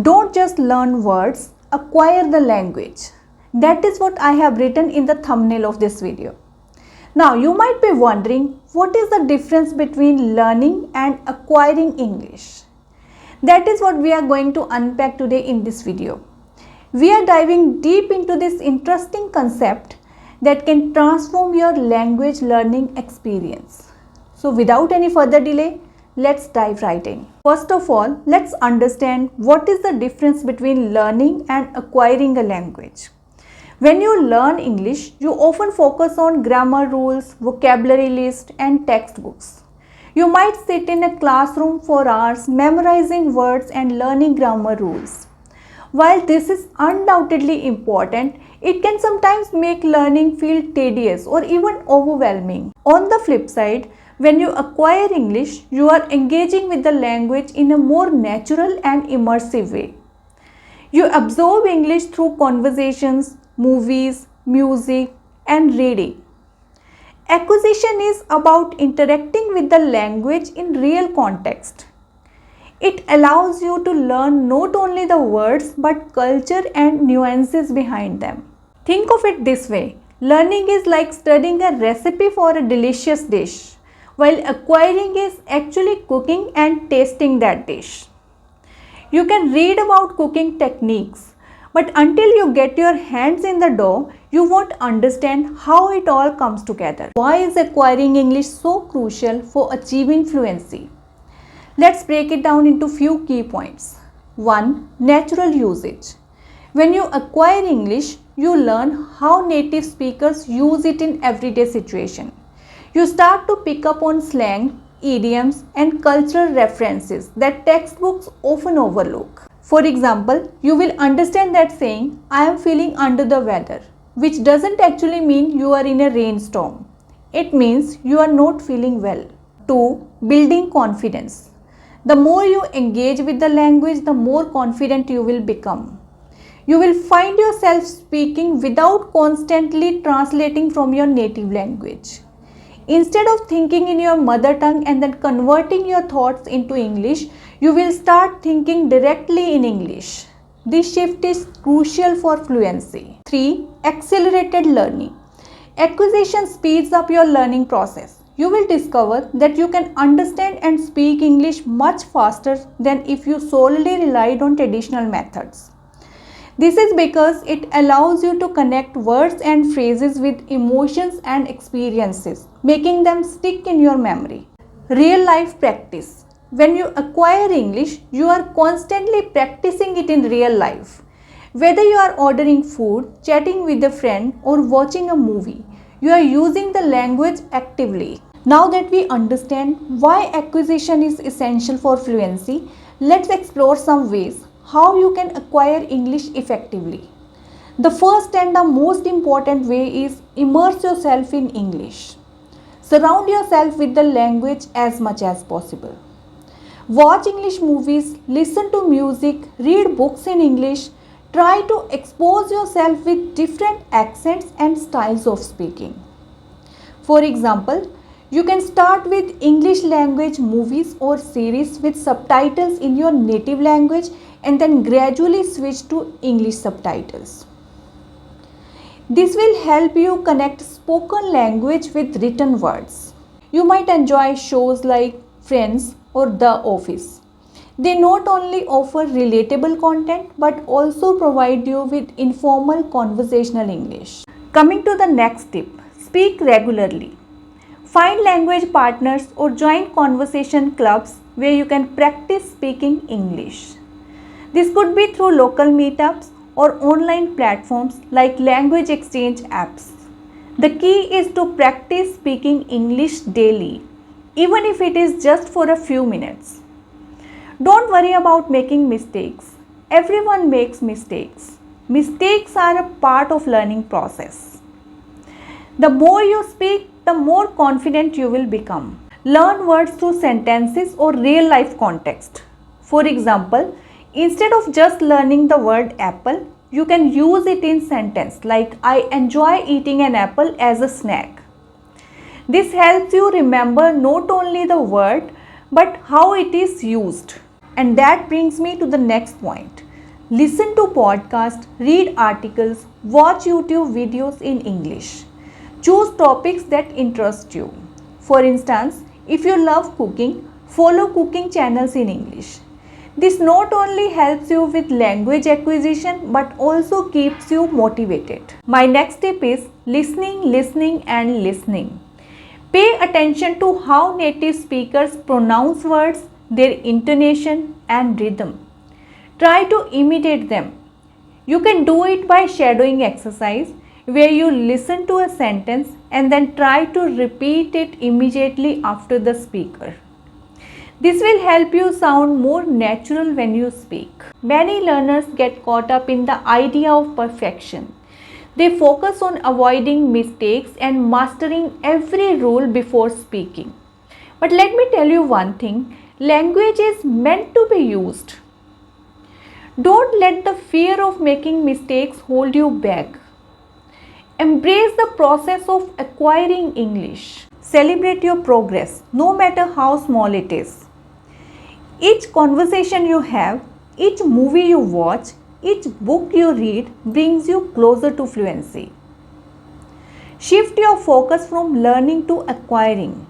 Don't just learn words, acquire the language. That is what I have written in the thumbnail of this video. Now you might be wondering, what is the difference between learning and acquiring English? That is what we are going to unpack today in this video. We are diving deep into this interesting concept that can transform your language learning experience. So without any further delay, let's dive right in. First of all, let's understand what is the difference between learning and acquiring a language. When you learn English, you often focus on grammar rules, vocabulary list, and textbooks. You might sit in a classroom for hours memorizing words and learning grammar rules. While this is undoubtedly important, it can sometimes make learning feel tedious or even overwhelming. On the flip side, when you acquire English, you are engaging with the language in a more natural and immersive way. You absorb English through conversations, movies, music, and reading. Acquisition is about interacting with the language in real context. It allows you to learn not only the words but culture and nuances behind them. Think of it this way: learning is like studying a recipe for a delicious dish, while acquiring is actually cooking and tasting that dish. You can read about cooking techniques, but until you get your hands in the dough, you won't understand how it all comes together. Why is acquiring English so crucial for achieving fluency? Let's break it down into few key points. 1. Natural usage. When you acquire English, you learn how native speakers use it in everyday situations. You start to pick up on slang, idioms, and cultural references that textbooks often overlook. For example, you will understand that saying, "I am feeling under the weather," which doesn't actually mean you are in a rainstorm. It means you are not feeling well. 2. Building confidence. The more you engage with the language, the more confident you will become. You will find yourself speaking without constantly translating from your native language. Instead of thinking in your mother tongue and then converting your thoughts into English, you will start thinking directly in English. This shift is crucial for fluency. 3. Accelerated learning. Acquisition speeds up your learning process. You will discover that you can understand and speak English much faster than if you solely relied on traditional methods. This is because it allows you to connect words and phrases with emotions and experiences, making them stick in your memory. Real life practice. When you acquire English, you are constantly practicing it in real life. Whether you are ordering food, chatting with a friend, or watching a movie, you are using the language actively. Now that we understand why acquisition is essential for fluency, let's explore some ways how you can acquire English effectively. The first and the most important way is immerse yourself in English. Surround yourself with the language as much as possible. Watch English movies, listen to music, read books in English. Try to expose yourself with different accents and styles of speaking. For example, you can start with English language movies or series with subtitles in your native language and then gradually switch to English subtitles. This will help you connect spoken language with written words. You might enjoy shows like Friends or The Office. They not only offer relatable content but also provide you with informal conversational English. Coming to the next tip, speak regularly. Find language partners or join conversation clubs where you can practice speaking English. This could be through local meetups or online platforms like language exchange apps. The key is to practice speaking English daily, even if it is just for a few minutes. Don't worry about making mistakes. Everyone makes mistakes. Mistakes are a part of learning process. The more you speak, the more confident you will become. Learn words through sentences or real life context. For example, instead of just learning the word apple, you can use it in sentence like I enjoy eating an apple as a snack. This helps you remember not only the word but how it is used. And that brings me to the next point. Listen to podcasts, read articles, watch YouTube videos in English. Choose topics that interest you. For instance, if you love cooking, follow cooking channels in English. This not only helps you with language acquisition but also keeps you motivated. My next tip is listening and listening. Pay attention to how native speakers pronounce words, their intonation and rhythm. Try to imitate them. You can do it by shadowing exercise where you listen to a sentence and then try to repeat it immediately after the speaker. This will help you sound more natural when you speak. Many learners get caught up in the idea of perfection. They focus on avoiding mistakes and mastering every rule before speaking. But let me tell you one thing, language is meant to be used. Don't let the fear of making mistakes hold you back. Embrace the process of acquiring English. Celebrate your progress, no matter how small it is. Each conversation you have, each movie you watch, each book you read brings you closer to fluency. Shift your focus from learning to acquiring.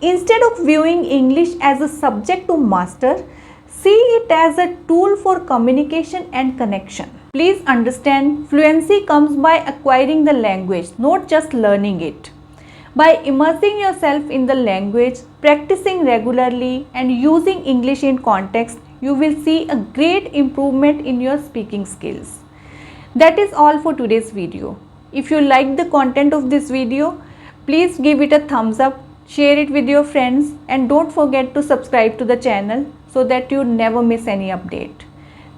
Instead of viewing English as a subject to master, see it as a tool for communication and connection. Please understand, fluency comes by acquiring the language, not just learning it. By immersing yourself in the language, practicing regularly and using English in context, you will see a great improvement in your speaking skills. That is all for today's video. If you like the content of this video, please give it a thumbs up, share it with your friends and don't forget to subscribe to the channel so that you never miss any update.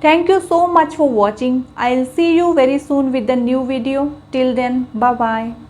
Thank you so much for watching. I'll see you very soon with a new video. Till then, bye bye.